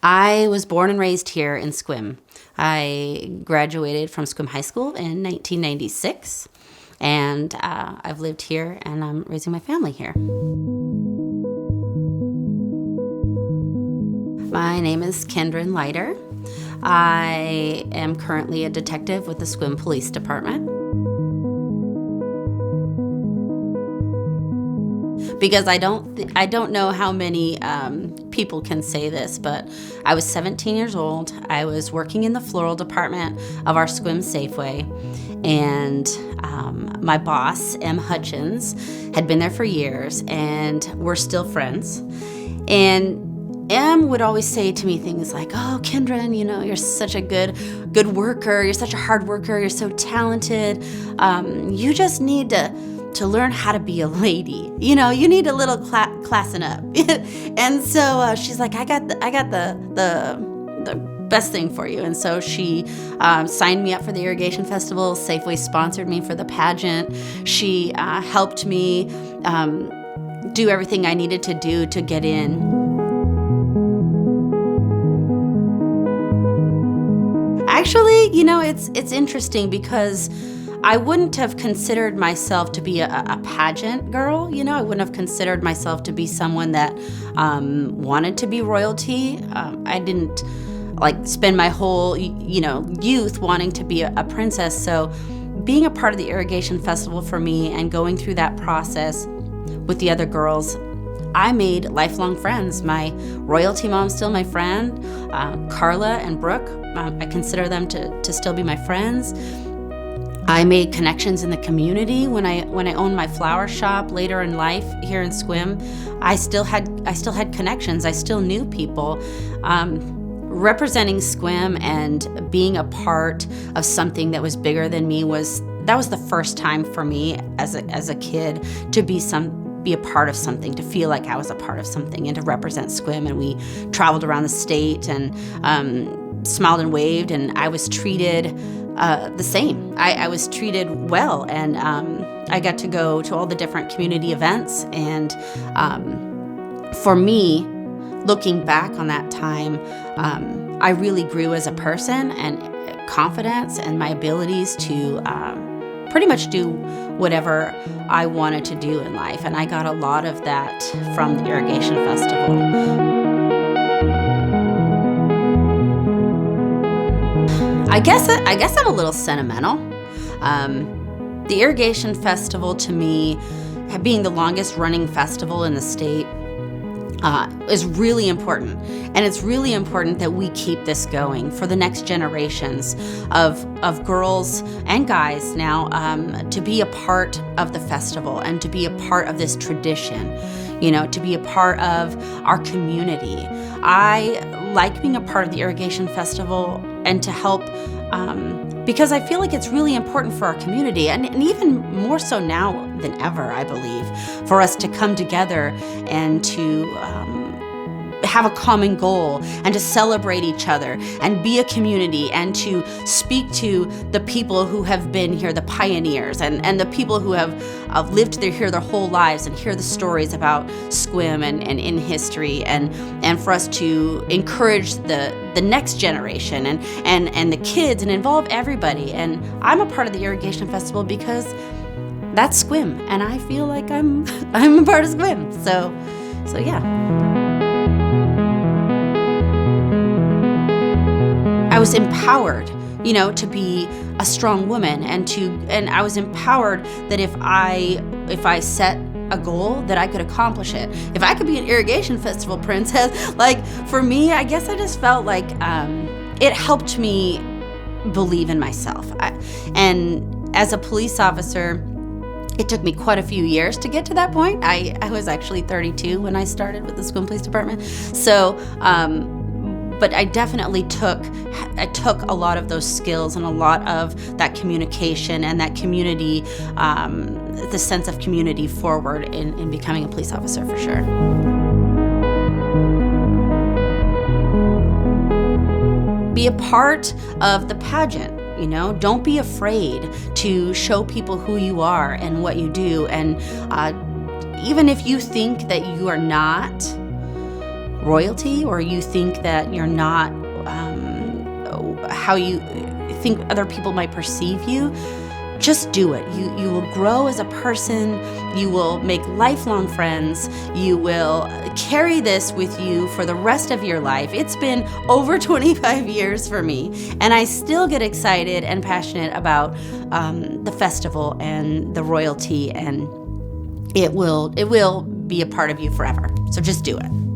I was born and raised here in Sequim. I graduated from Sequim High School in 1996, and I've lived here, and I'm raising my family here. My name is Kindryn Leiter. I am currently a detective with the Sequim Police Department. Because I don't know how many people can say this, but I was 17 years old. I was working in the floral department of our Sequim Safeway, and my boss, M. Hutchins, had been there for years, and we're still friends. And M would always say to me things like, "Oh, Kindryn, you're such a good worker. You're such a hard worker. You're so talented. You just need to learn how to be a lady. You need a little classing up." And so she's like, I got the best thing for you. And so she signed me up for the Irrigation Festival. Safeway sponsored me for the pageant. She helped me do everything I needed to do to get in. Actually, it's interesting because I wouldn't have considered myself to be a pageant girl. I wouldn't have considered myself to be someone that wanted to be royalty. I didn't spend my whole youth wanting to be a princess. So being a part of the Irrigation Festival for me and going through that process with the other girls, I made lifelong friends. My royalty mom's still my friend. Carla and Brooke, I consider them to still be my friends. I made connections in the community when I owned my flower shop later in life here in Sequim. I still had connections. I still knew people. Representing Sequim and being a part of something that was bigger than me was the first time for me as a kid to be a part of something, to feel like I was a part of something and to represent Sequim. And we traveled around the state and smiled and waved, and I was treated the same. I was treated well, and I got to go to all the different community events. And for me, looking back on that time, I really grew as a person and confidence and my abilities to pretty much do whatever I wanted to do in life. And I got a lot of that from the Irrigation Festival. I guess I'm a little sentimental. The Irrigation Festival, to me, being the longest running festival in the state, is really important. And it's really important that we keep this going for the next generations of girls and guys now to be a part of the festival and to be a part of this tradition, to be a part of our community. I like being a part of the Irrigation Festival and to help because I feel like it's really important for our community, and even more so now than ever, I believe, for us to come together and to have a common goal and to celebrate each other and be a community and to speak to the people who have been here, the pioneers, and the people who have lived here their whole lives, and hear the stories about Sequim and in history, and for us to encourage the next generation and the kids and involve everybody. And I'm a part of the Irrigation Festival because that's Sequim, and I feel like I'm a part of Sequim. So yeah. I was empowered, to be a strong woman, and I was empowered that if I set a goal, that I could accomplish it. If I could be an Irrigation Festival princess, for me, I guess I just felt like it helped me believe in myself. And as a police officer, it took me quite a few years to get to that point. I was actually 32 when I started with the Sequim Police Department. So, but I definitely took a lot of those skills and a lot of that communication and that community, the sense of community forward in becoming a police officer, for sure. Be a part of the pageant. Don't be afraid to show people who you are and what you do. And even if you think that you are not royalty, or you think that you're not how you think other people might perceive you, just do it. You will grow as a person. You will make lifelong friends. You will carry this with you for the rest of your life. It's been over 25 years for me, and I still get excited and passionate about the festival and the royalty, and it will be a part of you forever. So just do it.